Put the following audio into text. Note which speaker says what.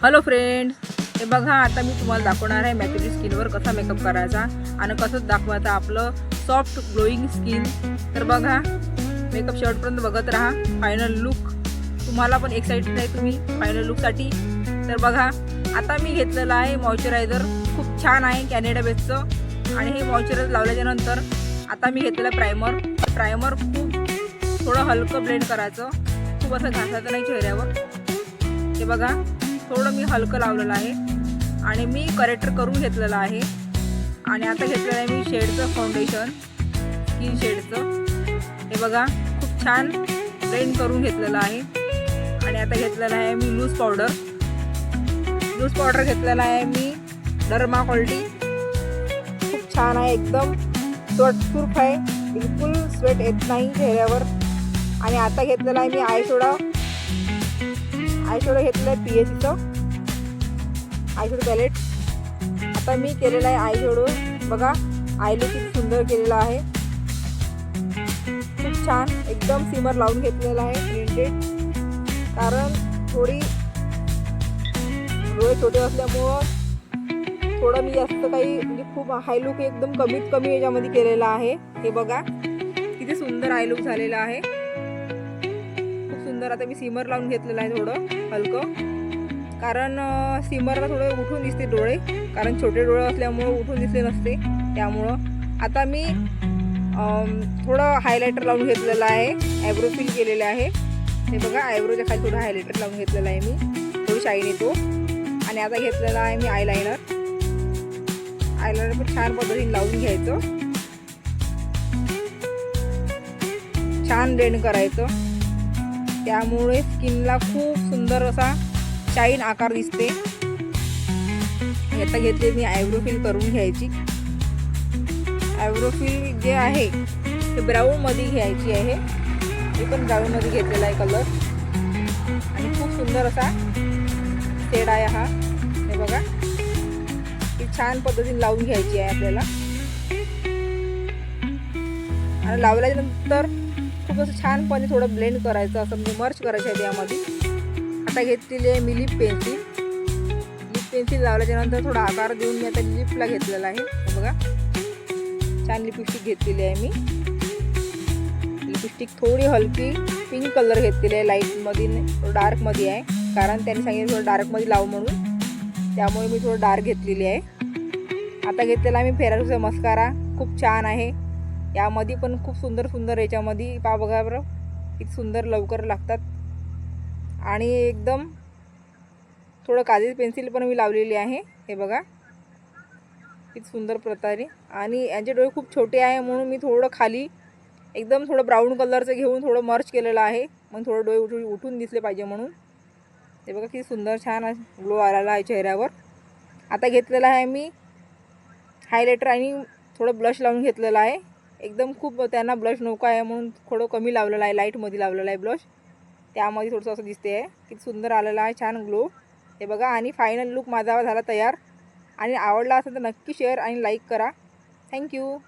Speaker 1: Hello friends, हे बघा आता मी तुम्हाला दाखवणार आहे मॅच्युअर स्किनवर कसा मेकअप करायचा आणि कसं दाखवायचं आपलं सॉफ्ट ग्लोईंग स्किन। तर बघा मेकअप शेवटपर्यंत बघत राहा। फायनल लुक तुम्हाला पण एक्साइटेड आहे तुम्ही फायनल लुकसाठी। तर बघा आता मी घेतलेलं आहे मॉइश्चरायझर, खूप छान आहे कॅनडा बेसचं। आणि हे मॉइश्चरायझर लावल्याच्या नंतर आता मी घेतलेलं प्रायमर खूप थोडं हलकं ब्लेंड करायचं, खूप असं घासायचं नाही चेहऱ्यावर। हे बघा थोडं मी हलकं लावलेलं आहे आणि मी करेक्टर करून घेतलेलं आहे। आणि आता घेतलेलं आहे मी शेडचं फाउंडेशन, स्किन शेडचं। हे बघा खूप छान ब्लेंड करून घेतलेलं आहे। आणि आता घेतलेलं आहे मी लूज पावडर घेतलेला आहे मी डर्मा क्वालिटी, खूप छान आहे, एकदम स्वेटप्रूफ आहे, बिलकुल स्वेट येत नाही चेहऱ्यावर। आणि आता घेतलेला आहे मी आयशॅडो घेतलेलं आहे PSCचं आयशॅडो पॅलेट। आता मी केलेलं आहे आयशॅडो, बघा आय लुक किती सुंदर केलेला आहे, खूप छान एकदम सिमर लावून घेतलेला आहे प्रिंटेड। कारण थोडी डोळे छोटे असल्यामुळं थोडं मी जास्त काही म्हणजे खूप हाय लुक एकदम कमीत कमी याच्यामध्ये केलेला आहे। हे बघा किती सुंदर आय लुक झालेला आहे, खूप सुंदर। आता मी सिमर लावून घेतलेलं आहे थोडं हलकं, कारण सिमरला थोडे उठून दिसते डोळे, कारण छोटे डोळे असल्यामुळं उठून दिसले नसते त्यामुळं। आता मी थोडं हायलायटर लावून घेतलेलं आहे, आयब्रो फिल केलेले आहे। हे बघा आयब्रोच्या खाली थोडं हायलायटर लावून घेतलेलं आहे मी, थोडी शाईन येतो। आणि आता घेतलेला आहे मी आयलायनर पण छान पद्धतीने लावून घ्यायचं, छान ब्लेंड करायचं, त्यामुळे स्किनला खूप सुंदर असा शाईन आकार दिसते। आता घेतले मी आयब्रो फिल करून घ्यायची। आयब्रो फिल जे आहे ते ब्राऊन मध्ये घ्यायची आहे, मी पण ब्राऊन मध्ये घेतलेला आहे कलर। आणि खूप सुंदर असा शेड आहे हा, हे बघा ही छान पद्धतीने लावून घ्यायची आहे आपल्याला। आणि लावल्याच्या नंतर खूप असं छानपणे थोडं ब्लेंड करायचं, असं म्हणजे मर्ज करायचं आहे त्यामध्ये। आता घेतलेली आहे मी लिप पेन्सिल लावल्याच्या नंतर थोडा आकार देऊन मी आता लिपला घेतलेला आहे। हे बघा छान लिपस्टिक घेतलेली आहे मी, लिपस्टिक थोडी हलकी पिंक कलर घेतलेली आहे, लाईटमध्ये डार्कमध्ये आहे, कारण त्यांनी सांगितलं थोडं डार्कमध्ये लाव म्हणून, त्यामुळे मी थोडं डार्क घेतलेली आहे। आता घेतलेला आहे मी फेरारूचा मस्कारा, खूप छान आहे, यामध्ये पण खूप सुंदर याच्यामध्ये पा बघा बरं किती सुंदर लवकर लागतात। आणि एकदम थोडं काजल पेन्सिल पण मी लावलेली आहे, हे बघा किती सुंदर प्रकारे। आणि यांचे डोळे खूप छोटे आहे म्हणून मी थोडं खाली एकदम थोडं ब्राऊन कलरचं घेऊन थोडं मर्ज केलेलं आहे, मग थोडं डोळे उठून दिसले पाहिजे म्हणून। हे बघा किती सुंदर छान ग्लो आलेला आहे चेहऱ्यावर। आता घेतलेला आहे मी हायलायटर आणि थोडं ब्लश लावून घेतलेलं आहे, एकदम खूप त्यांना ब्लश नको आहे म्हणून थोडं कमी लावलेलं आहे, लाईटमध्ये लावलेलं आहे ब्लश, त्यामध्ये थोडंसं असं दिसते आहे, किती सुंदर आलेलं आहे छान ग्लो। हे बघा आणि फायनल लुक माझा झाला तयार। आणि आवडला असेल तर नक्की शेअर आणि लाईक करा। थँक्यू।